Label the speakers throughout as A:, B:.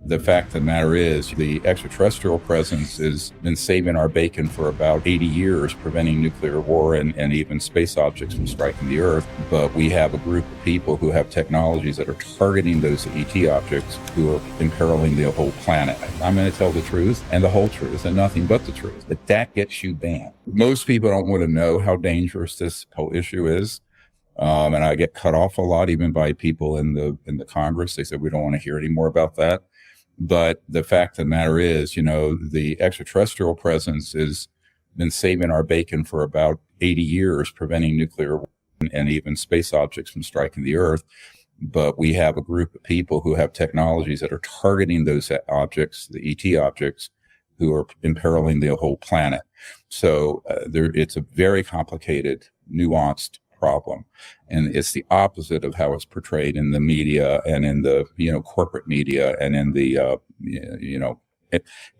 A: The fact of the matter is the extraterrestrial presence has been saving our bacon for about 80 years, preventing nuclear war and even space objects from striking the Earth. But we have a group of people who have technologies that are targeting those ET objects who are imperiling the whole planet. I'm going to tell the truth and the whole truth and nothing but the truth. But that gets you banned. Most people don't want to know how dangerous this whole issue is. And I get cut off a lot, even by people in the Congress. They said, we don't want to hear any more about that. But the fact of the matter is, the extraterrestrial presence has been saving our bacon for about 80 years, preventing nuclear war and even space objects from striking the Earth. But we have a group of people who have technologies that are targeting those objects, the ET objects, who are imperiling the whole planet. So it's a very complicated, nuanced problem. And it's the opposite of how it's portrayed in the media and in the, corporate media and in the,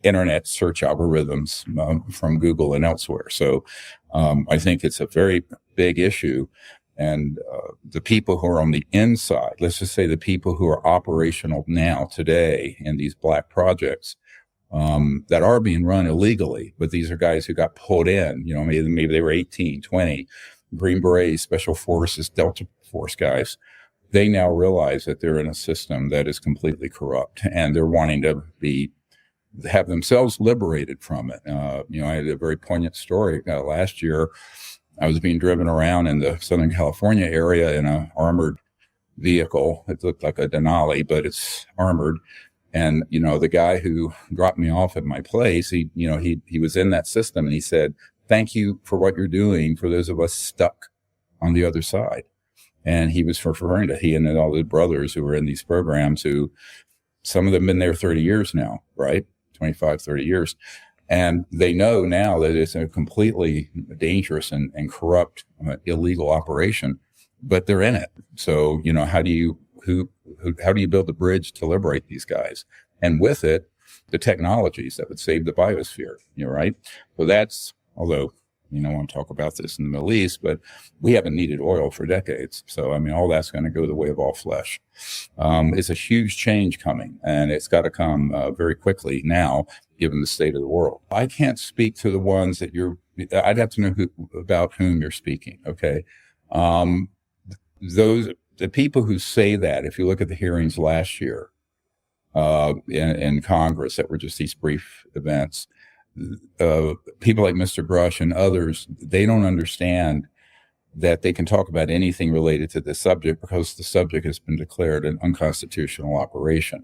A: internet search algorithms from Google and elsewhere. So I think it's a very big issue. And the people who are on the inside, let's just say the people who are operational now today in these black projects, that are being run illegally, but these are guys who got pulled in, maybe they were 18, 20, Green Berets, Special Forces, Delta Force guys. They now realize that they're in a system that is completely corrupt, and they're wanting to have themselves liberated from it. I had a very poignant story last year. I was being driven around in the Southern California area in an armored vehicle. It looked like a Denali, but it's armored. And, the guy who dropped me off at my place, he was in that system, and he said, "Thank you for what you're doing for those of us stuck on the other side." And he was referring to he and all the brothers who were in these programs, who some of them been there 30 years now, right? 25, 30 years. And they know now that it's a completely dangerous and corrupt, illegal operation, but they're in it. So, how do you build the bridge to liberate these guys? And with it, the technologies that would save the biosphere, right? So that's, although, I want to talk about this in the Middle East, but we haven't needed oil for decades. So, all that's going to go the way of all flesh. It's a huge change coming, and it's got to come very quickly now, given the state of the world. I can't speak to the ones that I'd have to know about whom you're speaking, okay? The people who say that, if you look at the hearings last year in Congress that were just these brief events, people like Mr. Brush and others, they don't understand that they can talk about anything related to this subject because the subject has been declared an unconstitutional operation.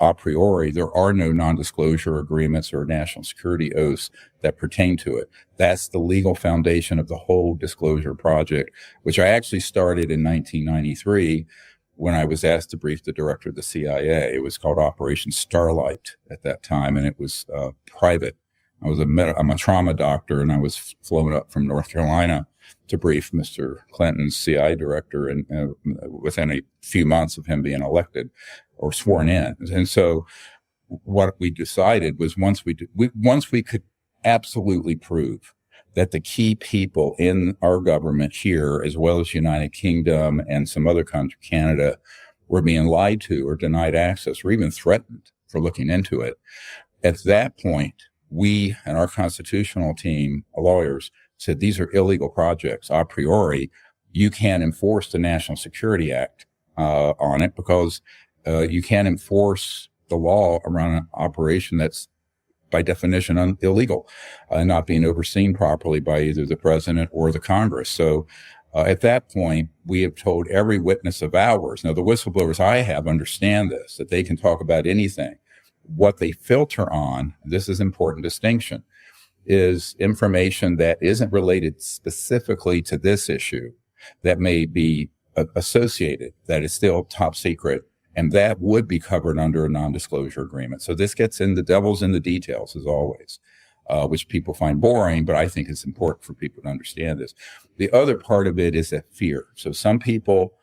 A: A priori, there are no non-disclosure agreements or national security oaths that pertain to it. That's the legal foundation of the whole disclosure project, which I actually started in 1993 when I was asked to brief the director of the CIA. It was called Operation Starlight at that time, and it was private. I'm a trauma doctor, and I was flown up from North Carolina to brief Mr. Clinton's CIA director, and within a few months of him being elected or sworn in. And so what we decided was once we could absolutely prove that the key people in our government here, as well as United Kingdom and some other country, Canada, were being lied to or denied access or even threatened for looking into it. At that point, we and our constitutional team, lawyers, said these are illegal projects. A priori, you can't enforce the National Security Act on it because you can't enforce the law around an operation that's by definition illegal, not being overseen properly by either the president or the Congress. So at that point, we have told every witness of ours, now the whistleblowers I have understand this, that they can talk about anything. What they filter on, this is an important distinction, is information that isn't related specifically to this issue, that may be associated, that is still top secret, and that would be covered under a non-disclosure agreement. So this gets in the devil's in the details, as always, which people find boring, but I think it's important for people to understand this. The other part of it is that fear. So some people,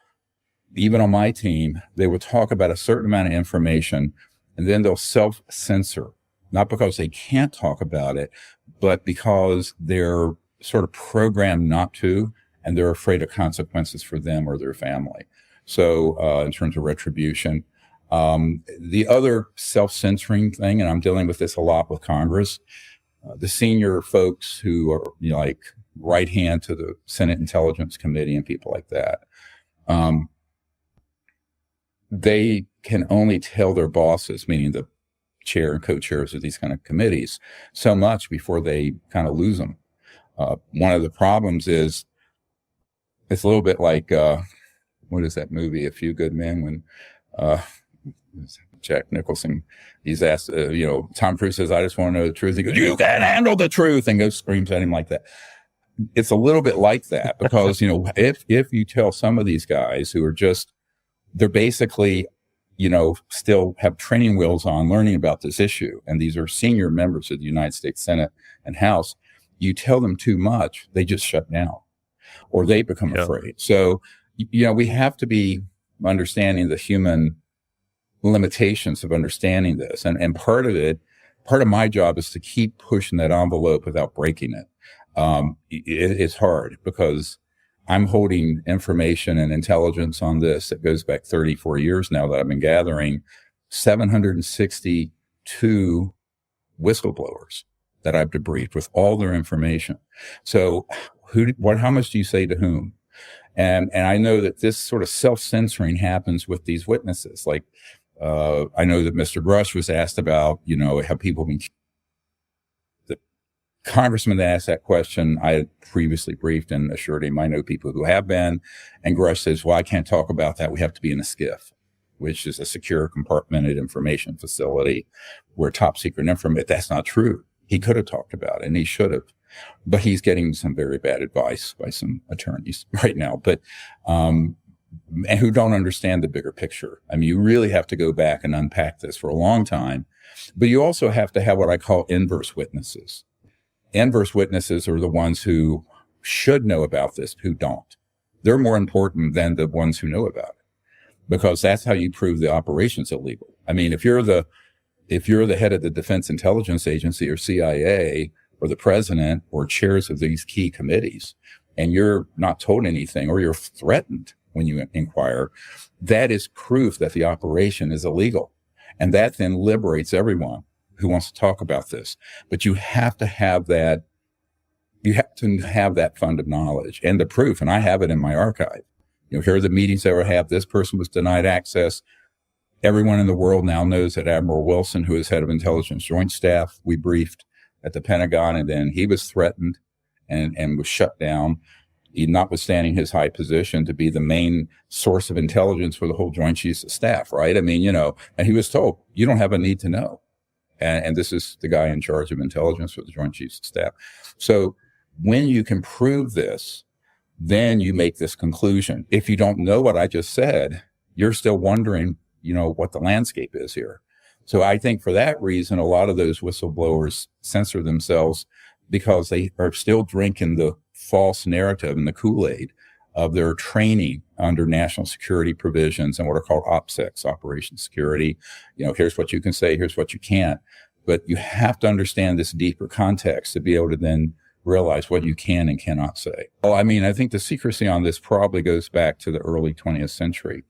A: even on my team, they will talk about a certain amount of information, and then they'll self-censor, not because they can't talk about it, but because they're sort of programmed not to, and they're afraid of consequences for them or their family. So in terms of retribution, The other self-censoring thing, and I'm dealing with this a lot with Congress, the senior folks who are, like right hand to the Senate Intelligence Committee and people like that, they can only tell their bosses, meaning the chair and co-chairs of these kind of committees, so much before they kind of lose them. One of the problems is it's a little bit like, what is that movie, A Few Good Men, when Jack Nicholson, he's asked, Tom Cruise says, I just want to know the truth. He goes, you can't handle the truth, and goes screams at him like that. It's a little bit like that because, if you tell some of these guys who are just, they're basically, still have training wheels on learning about this issue, and these are senior members of the United States Senate and House, you tell them too much, they just shut down or they become afraid. So, we have to be understanding the human limitations of understanding this. And part of my job is to keep pushing that envelope without breaking it. It's hard because I'm holding information and intelligence on this that goes back 34 years now that I've been gathering 762 whistleblowers that I've debriefed with all their information. So how much do you say to whom? And I know that this sort of self-censoring happens with these witnesses. Like, I know that Mr. Brush was asked about, have people been, the congressman that asked that question, I had previously briefed and assured him I know people who have been. And Grush says, well, I can't talk about that. We have to be in a SCIF, which is a secure compartmented information facility where top secret information. That's not true. He could have talked about it and he should have, but he's getting some very bad advice by some attorneys right now. But, and who don't understand the bigger picture. I mean, you really have to go back and unpack this for a long time, but you also have to have what I call inverse witnesses. Inverse witnesses are the ones who should know about this, who don't. They're more important than the ones who know about it, because that's how you prove the operation's illegal. I mean, if you're the head of the Defense Intelligence Agency or CIA or the president or chairs of these key committees, and you're not told anything or you're threatened when you inquire, that is proof that the operation is illegal. And that then liberates everyone who wants to talk about this. But you have to have that, fund of knowledge and the proof. And I have it in my archive. Here are the meetings that were had. This person was denied access. Everyone in the world now knows that Admiral Wilson, who is head of Intelligence Joint Staff, we briefed at the Pentagon, and then he was threatened and was shut down, notwithstanding his high position to be the main source of intelligence for the whole Joint Chiefs of Staff, right? I mean, and he was told, you don't have a need to know. And this is the guy in charge of intelligence for the Joint Chiefs of Staff. So when you can prove this, then you make this conclusion. If you don't know what I just said, you're still wondering, what the landscape is here. So I think for that reason, a lot of those whistleblowers censor themselves because they are still drinking the false narrative and the Kool-Aid of their training under national security provisions and what are called OPSECs, Operation Security. Here's what you can say, here's what you can't. But you have to understand this deeper context to be able to then realize what you can and cannot say. Well, I mean, I think the secrecy on this probably goes back to the early 20th century.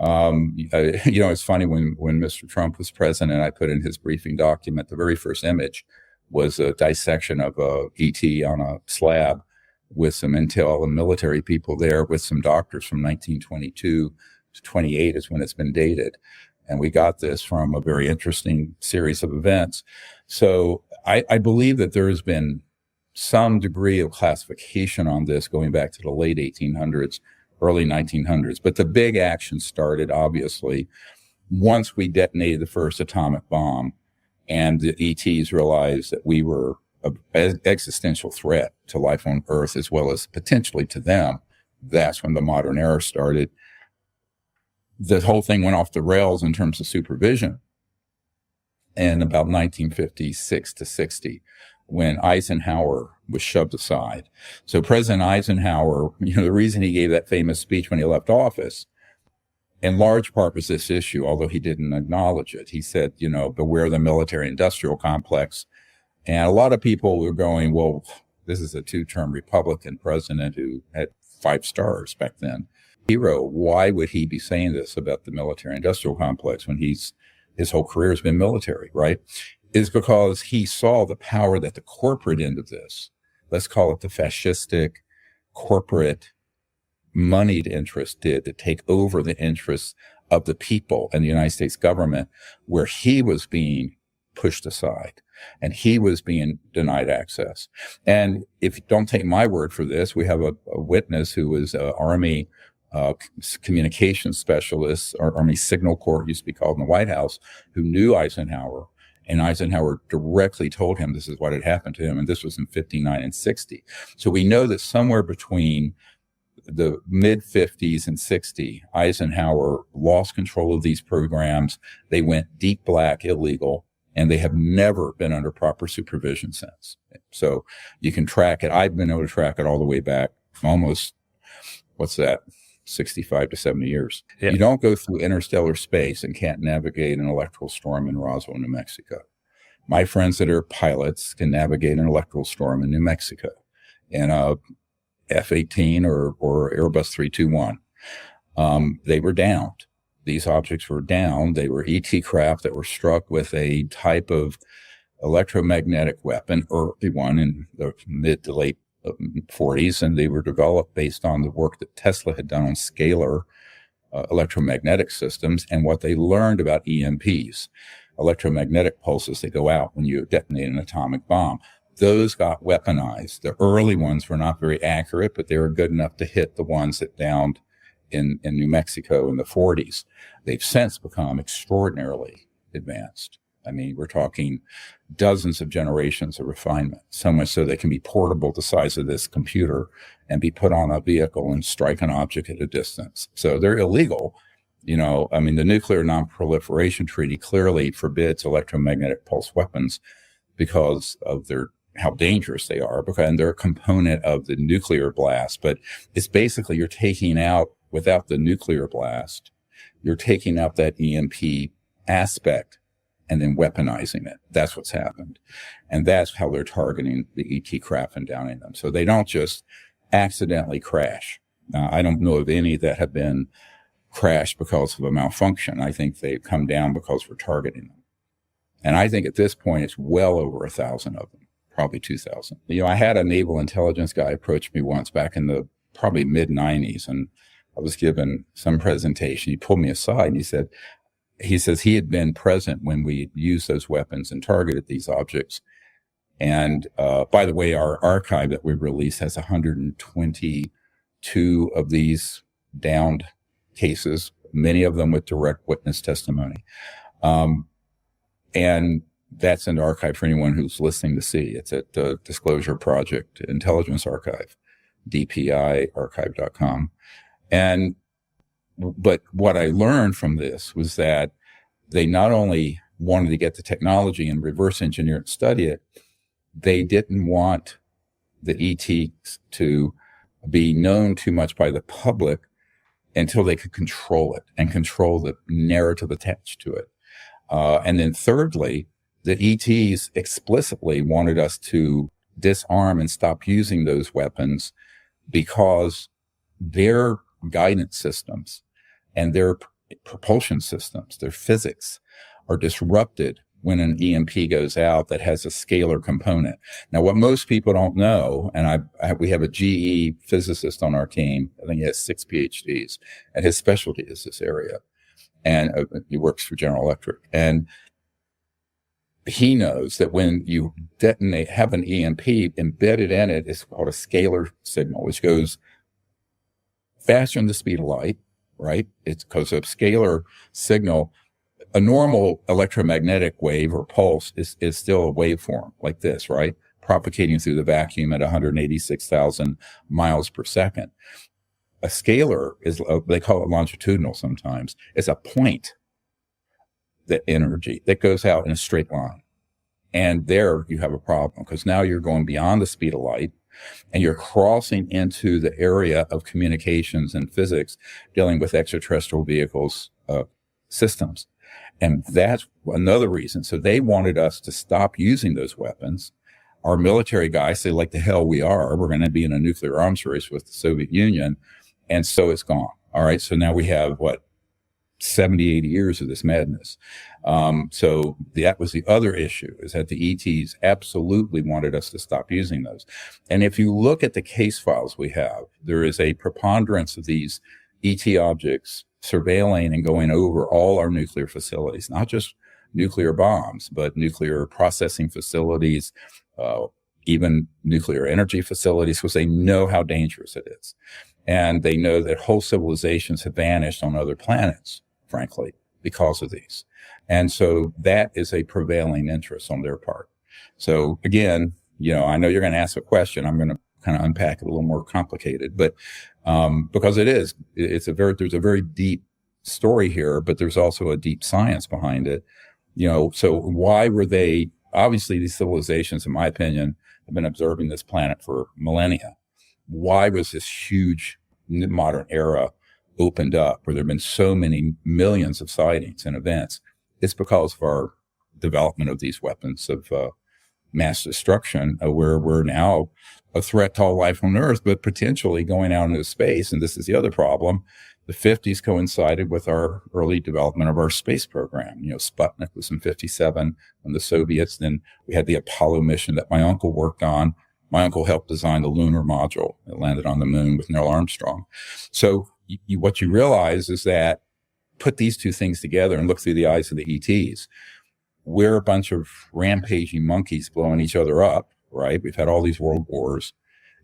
A: It's funny when Mr. Trump was president, I put in his briefing document, the very first image was a dissection of a ET on a slab with some intel and military people there with some doctors from 1922 to 28 is when it's been dated. And we got this from a very interesting series of events. So I believe that there has been some degree of classification on this going back to the late 1800s, early 1900s. But the big action started, obviously, once we detonated the first atomic bomb and the ETs realized that we were an existential threat to life on Earth as well as potentially to them. That's when the modern era started. The whole thing went off the rails in terms of supervision in about 1956 to 60, when Eisenhower was shoved aside. So President Eisenhower, the reason he gave that famous speech when he left office, in large part was this issue, although he didn't acknowledge it. He said, beware the military-industrial complex. And a lot of people were going, well, this is a two-term Republican president who had 5 stars back then. hero. Why would he be saying this about the military industrial complex when his whole career has been military, right? Is because he saw the power that the corporate end of this, let's call it the fascistic corporate moneyed interest, did to take over the interests of the people and the United States government, where he was being pushed aside and he was being denied access. And if you don't take my word for this, we have a witness who was an Army communications specialist, or Army Signal Corps, used to be called in the White House, who knew Eisenhower. And Eisenhower directly told him this is what had happened to him. And this was in 59 and 60. So we know that somewhere between the mid 50s and 60, Eisenhower lost control of these programs. They went deep black, illegal, and they have never been under proper supervision since. So you can track it. I've been able to track it all the way back almost, 65 to 70 years. Yeah. You don't go through interstellar space and can't navigate an electrical storm in Roswell, New Mexico. My friends that are pilots can navigate an electrical storm in New Mexico in a F-18 or Airbus 321. They were downed. These objects were downed. They were ET craft that were struck with a type of electromagnetic weapon, early one in the mid to late 40s, and they were developed based on the work that Tesla had done on Scalar electromagnetic systems and what they learned about EMPs, electromagnetic pulses that go out when you detonate an atomic bomb. Those got weaponized. The early ones were not very accurate, but they were good enough to hit the ones that downed in New Mexico in the 40s. They've since become extraordinarily advanced. I mean, we're talking dozens of generations of refinement, so much so they can be portable the size of this computer and be put on a vehicle and strike an object at a distance. So they're illegal. You know, I mean, the Nuclear Non-Proliferation Treaty clearly forbids electromagnetic pulse weapons because of how dangerous they are, and they're a component of the nuclear blast. But it's basically you're taking out, without the nuclear blast, you're taking out that EMP aspect and then weaponizing it. That's what's happened. And that's how they're targeting the ET craft and downing them. So they don't just accidentally crash. I don't know of any that have been crashed because of a malfunction. I think they've come down because we're targeting them. And I think at this point, it's well over 1,000 of them, probably 2,000. You know, I had a naval intelligence guy approach me once back in the probably mid-90s, and I was given some presentation. He pulled me aside and he says he had been present when we used those weapons and targeted these objects. And by the way, our archive that we released has 122 of these downed cases, many of them with direct witness testimony. And that's in the archive for anyone who's listening to see. It's at the Disclosure Project Intelligence Archive, dpiarchive.com. But what I learned from this was that they not only wanted to get the technology and reverse engineer it and study it, they didn't want the ETs to be known too much by the public until they could control it and control the narrative attached to it. And then thirdly, the ETs explicitly wanted us to disarm and stop using those weapons because their guidance systems and their propulsion systems, their physics, are disrupted when an EMP goes out that has a scalar component. Now, what most people don't know, and we have a GE physicist on our team, I think he has 6 PhDs, and his specialty is this area. And he works for General Electric. And he knows that when you have an EMP embedded in it, it's called a scalar signal, which goes faster than the speed of light, right? It's because of scalar signal. A normal electromagnetic wave or pulse is still a waveform like this, right? Propagating through the vacuum at 186,000 miles per second. A scalar is, they call it longitudinal sometimes. It's a point, the energy that goes out in a straight line. And there you have a problem because now you're going beyond the speed of light and you're crossing into the area of communications and physics dealing with extraterrestrial vehicles, systems. And that's another reason. So they wanted us to stop using those weapons. Our military guys say, like the hell we are. We're going to be in a nuclear arms race with the Soviet Union. And so it's gone. All right. So now we have 70, 80 years of this madness. So that was the other issue, is that the ETs absolutely wanted us to stop using those. And if you look at the case files we have, there is a preponderance of these ET objects surveilling and going over all our nuclear facilities, not just nuclear bombs, but nuclear processing facilities, even nuclear energy facilities, because they know how dangerous it is. And they know that whole civilizations have vanished on other planets, frankly, because of these. And so that is a prevailing interest on their part. So again, I know you're going to ask a question. I'm going to kind of unpack it a little more complicated, but because there's a very deep story here, but there's also a deep science behind it. So why were they, obviously these civilizations, in my opinion, have been observing this planet for millennia. Why was this huge modern era opened up where there have been so many millions of sightings and events? It's because of our development of these weapons of mass destruction, where we're now a threat to all life on Earth, but potentially going out into space. And this is the other problem. The 50s coincided with our early development of our space program. Sputnik was in 57 when the Soviets, then we had the Apollo mission that my uncle worked on. My uncle helped design the lunar module that landed on the moon with Neil Armstrong. So what you realize is that put these two things together and look through the eyes of the ETs. We're a bunch of rampaging monkeys blowing each other up, right? We've had all these world wars.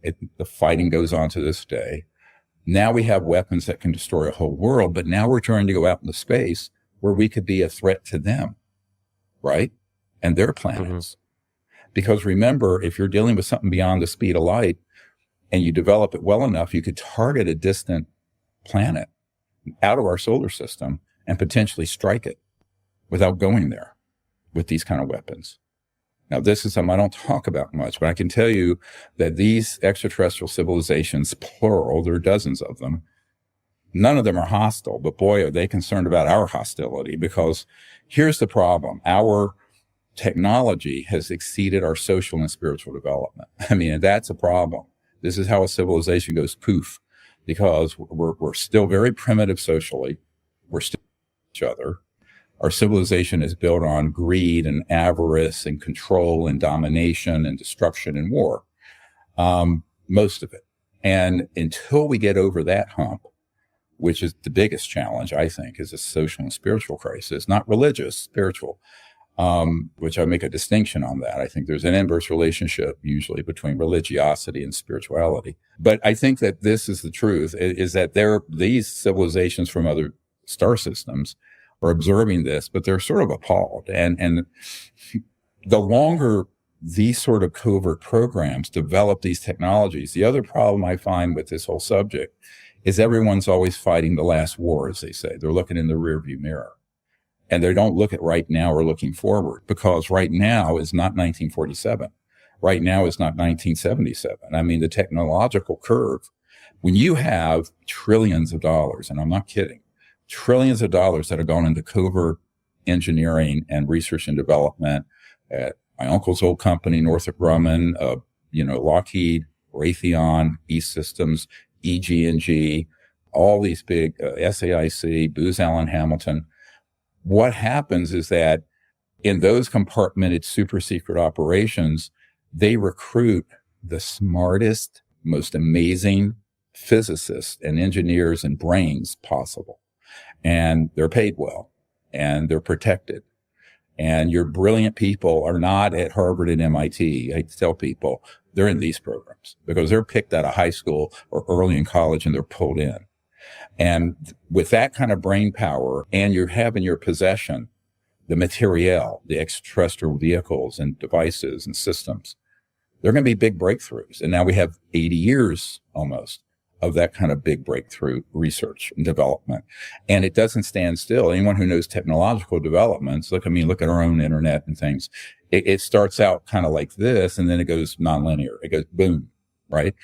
A: The fighting goes on to this day. Now we have weapons that can destroy a whole world, but now we're trying to go out into space where we could be a threat to them, right? And their planets. Mm-hmm. Because remember, if you're dealing with something beyond the speed of light and you develop it well enough, you could target a distant planet out of our solar system and potentially strike it without going there with these kind of weapons. Now, this is something I don't talk about much, but I can tell you that these extraterrestrial civilizations, plural, there are dozens of them, none of them are hostile, but boy, are they concerned about our hostility, because here's the problem. Our technology has exceeded our social and spiritual development. I mean, that's a problem. This is how a civilization goes poof, because we're still very primitive socially. We're still each other. Our civilization is built on greed and avarice and control and domination and destruction and war, most of it. And until we get over that hump, which is the biggest challenge, I think, is a social and spiritual crisis, not religious, spiritual, which I make a distinction on that. I think there's an inverse relationship usually between religiosity and spirituality. But I think that this is the truth, is that these civilizations from other star systems are observing this, but they're sort of appalled. And the longer these sort of covert programs develop these technologies, the other problem I find with this whole subject is everyone's always fighting the last war, as they say. They're looking in the rearview mirror. And they don't look at right now or looking forward, because right now is not 1947. Right now is not 1977. I mean, the technological curve, when you have trillions of dollars, and I'm not kidding, trillions of dollars that have gone into covert engineering and research and development at my uncle's old company, Northrop Grumman, Lockheed, Raytheon, E-Systems, EG&G, all these big SAIC, Booz Allen Hamilton. What happens is that in those compartmented super secret operations, they recruit the smartest, most amazing physicists and engineers and brains possible. And they're paid well, and they're protected. And your brilliant people are not at Harvard and MIT. I tell people they're in these programs because they're picked out of high school or early in college and they're pulled in. And with that kind of brain power, and you have in your possession the materiel, the extraterrestrial vehicles and devices and systems, they're going to be big breakthroughs. And now we have 80 years almost of that kind of big breakthrough research and development. And it doesn't stand still. Anyone who knows technological developments, look at our own internet and things. It starts out kind of like this, and then it goes nonlinear. It goes boom, right?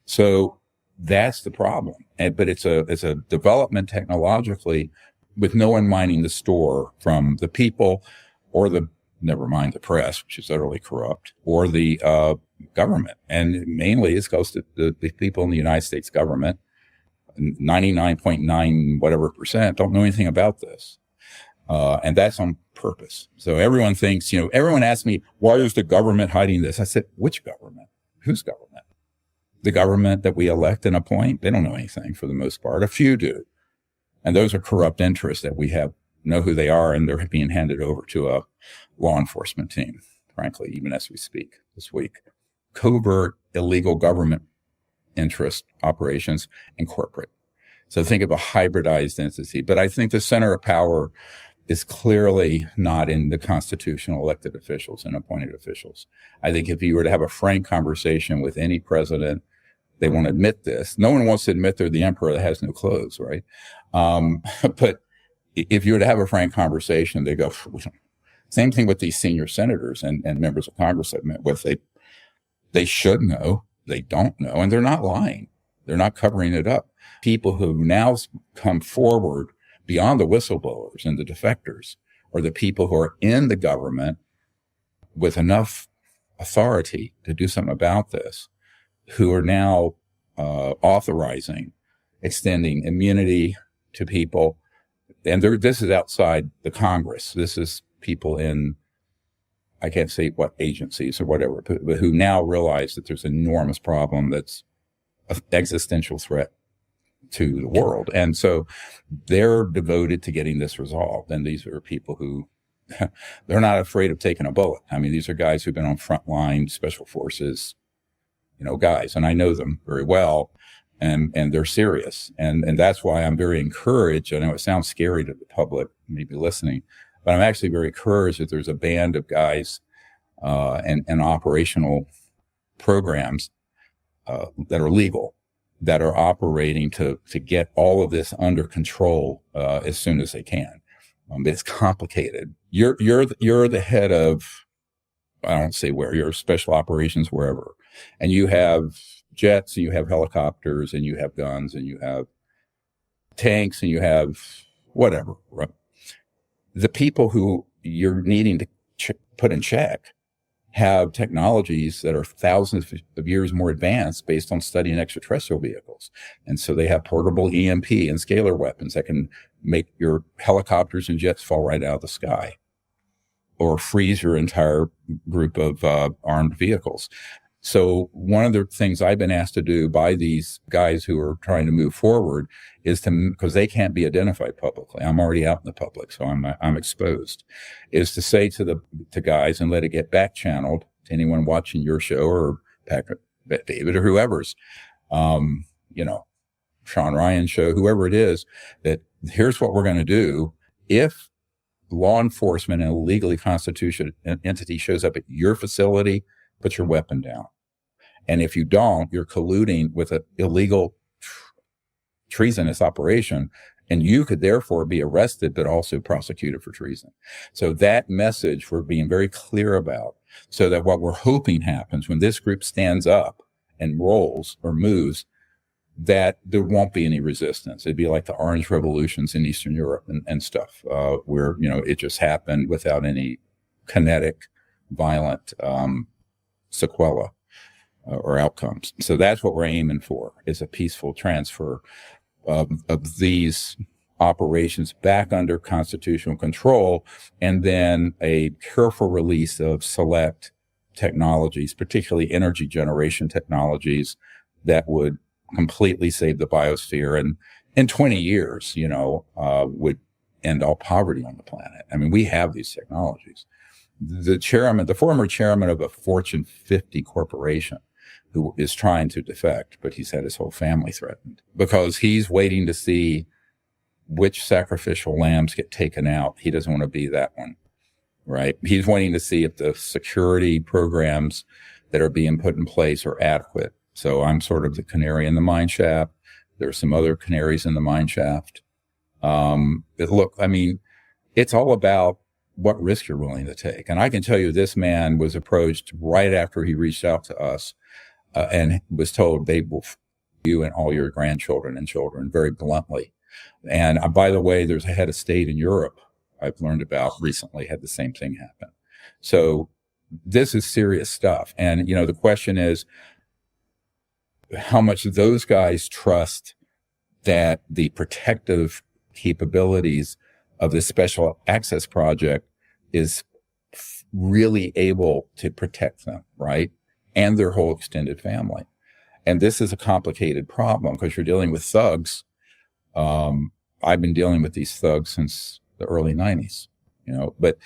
A: So that's the problem. But it's a development technologically with no one minding the store from the people or never mind the press, which is utterly corrupt, or the government. And mainly it's because the people in the United States government 99.9 whatever percent don't know anything about this. And that's on purpose. So everyone thinks, everyone asks me, why is the government hiding this? I said, which government? Whose government? The government that we elect and appoint? They don't know anything for the most part. A few do. And those are corrupt interests that we know who they are, and they're being handed over to a law enforcement team, frankly, even as we speak this week. Covert illegal government interest operations and corporate. So think of a hybridized entity. But I think the center of power is clearly not in the constitutional elected officials and appointed officials. I think if you were to have a frank conversation with any president, they won't admit this. No one wants to admit they're the emperor that has no clothes, right? But if you were to have a frank conversation, they go, same thing with these senior senators and members of Congress I've met with. They should know, they don't know, and they're not lying. They're not covering it up. People who now come forward beyond the whistleblowers and the defectors are the people who are in the government with enough authority to do something about this, who are now authorizing, extending immunity to people. And this is outside the Congress. This is people in, I can't say what agencies or whatever, but who now realize that there's an enormous problem that's an existential threat to the world. And so they're devoted to getting this resolved. And these are people who, they're not afraid of taking a bullet. I mean, these are guys who've been on frontline special forces, guys, and I know them very well, and they're serious. And that's why I'm very encouraged. I know it sounds scary to the public, maybe listening, but I'm actually very encouraged that there's a band of guys and operational programs that are legal, that are operating to get all of this under control as soon as they can. It's complicated. You're the head of, I don't say where, you're special operations wherever, and you have jets, and you have helicopters, and you have guns, and you have tanks, and you have whatever. Right? The people who you're needing to put in check have technologies that are thousands of years more advanced based on studying extraterrestrial vehicles. And so they have portable EMP and scalar weapons that can make your helicopters and jets fall right out of the sky or freeze your entire group of armed vehicles. So one of the things I've been asked to do by these guys who are trying to move forward is because they can't be identified publicly. I'm already out in the public, so I'm exposed. Is to say to guys and let it get back channeled to anyone watching your show or David or whoever's, Shawn Ryan show, whoever it is, that here's what we're going to do if law enforcement and a legally constituted entity shows up at your facility, put your weapon down. And if you don't, you're colluding with an illegal treasonous operation, and you could therefore be arrested, but also prosecuted for treason. So that message we're being very clear about, so that what we're hoping happens when this group stands up and rolls or moves, that there won't be any resistance. It'd be like the Orange Revolutions in Eastern Europe and stuff, where, it just happened without any kinetic, violent sequela or outcomes. So that's what we're aiming for, is a peaceful transfer of these operations back under constitutional control, and then a careful release of select technologies, particularly energy generation technologies, that would completely save the biosphere and in 20 years, would end all poverty on the planet. I mean, we have these technologies. The former chairman of a Fortune 50 corporation, who is trying to defect, but he's had his whole family threatened because he's waiting to see which sacrificial lambs get taken out. He doesn't want to be that one, right? He's waiting to see if the security programs that are being put in place are adequate. So I'm sort of the canary in the mine shaft. There's some other canaries in the mine shaft. It's all about what risk you're willing to take. And I can tell you, this man was approached right after he reached out to us and was told they will you and all your grandchildren and children, very bluntly. And by the way, there's a head of state in Europe I've learned about recently had the same thing happen. So this is serious stuff. And, the question is how much those guys trust that the protective capabilities of this special access project is really able to protect them, right? And their whole extended family. And this is a complicated problem because you're dealing with thugs. I've been dealing with these thugs since the early 90s, but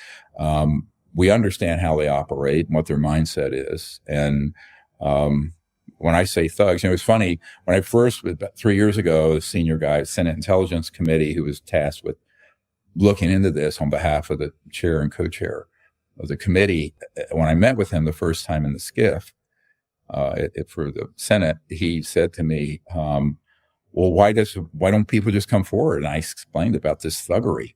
A: we understand how they operate and what their mindset is. And when I say thugs, it's funny, when I first, about 3 years ago, the senior guy, Senate Intelligence Committee, who was tasked with looking into this on behalf of the chair and co-chair of the committee, when I met with him the first time in the SCIF for the Senate, he said to me, well, why don't people just come forward? And I explained about this thuggery.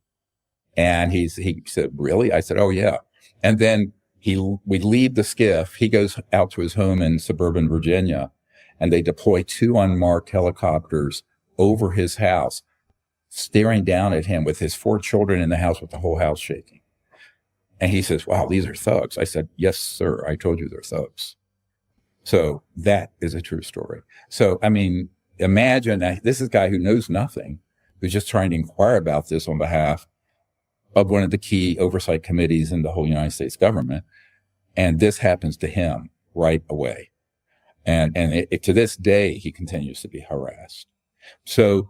A: And he said, really? I said, oh yeah. And then we leave the SCIF. He goes out to his home in suburban Virginia, and they deploy 2 unmarked helicopters over his house, staring down at him with his 4 children in the house with the whole house shaking. And he says, wow, these are thugs. I said, yes, sir. I told you they're thugs. So that is a true story. So, I mean, imagine this is a guy who knows nothing, who's just trying to inquire about this on behalf of one of the key oversight committees in the whole United States government. And this happens to him right away. And to this day, he continues to be harassed. So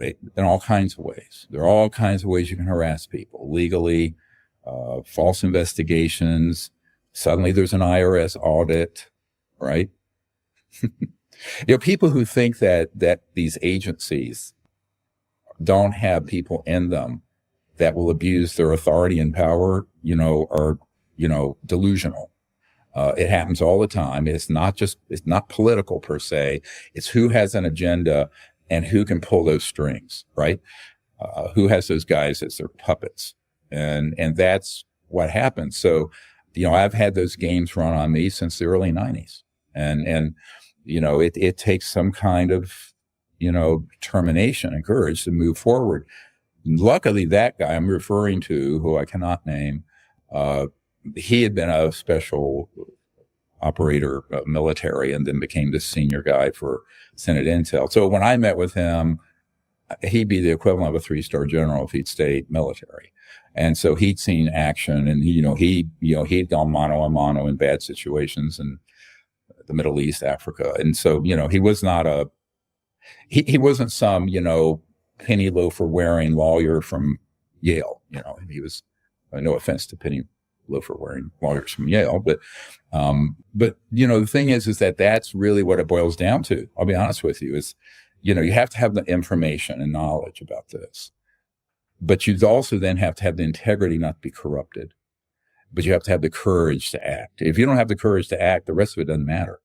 A: in all kinds of ways, there are all kinds of ways you can harass people legally, false investigations. Suddenly there's an IRS audit, right? People who think that these agencies don't have people in them that will abuse their authority and power, are, delusional. It happens all the time. It's not political per se. It's who has an agenda and who can pull those strings, right? Who has those guys as their puppets. And that's what happens. So, I've had those games run on me since the early 90s. And it takes some kind of, determination and courage to move forward. Luckily, that guy I'm referring to, who I cannot name, he had been a special operator, military, and then became the senior guy for Senate Intel. So when I met with him, he'd be the equivalent of a 3-star general if he'd stayed military. And so he'd seen action, and he'd gone mano a mano in bad situations in the Middle East, Africa. And so, he was not he wasn't some, penny loafer wearing lawyer from Yale. He was, no offense to penny loafer wearing lawyers from Yale, but the thing is that that's really what it boils down to. I'll be honest with you, is, you have to have the information and knowledge about this, but you also then have to have the integrity not to be corrupted, but you have to have the courage to act. If you don't have the courage to act, the rest of it doesn't matter.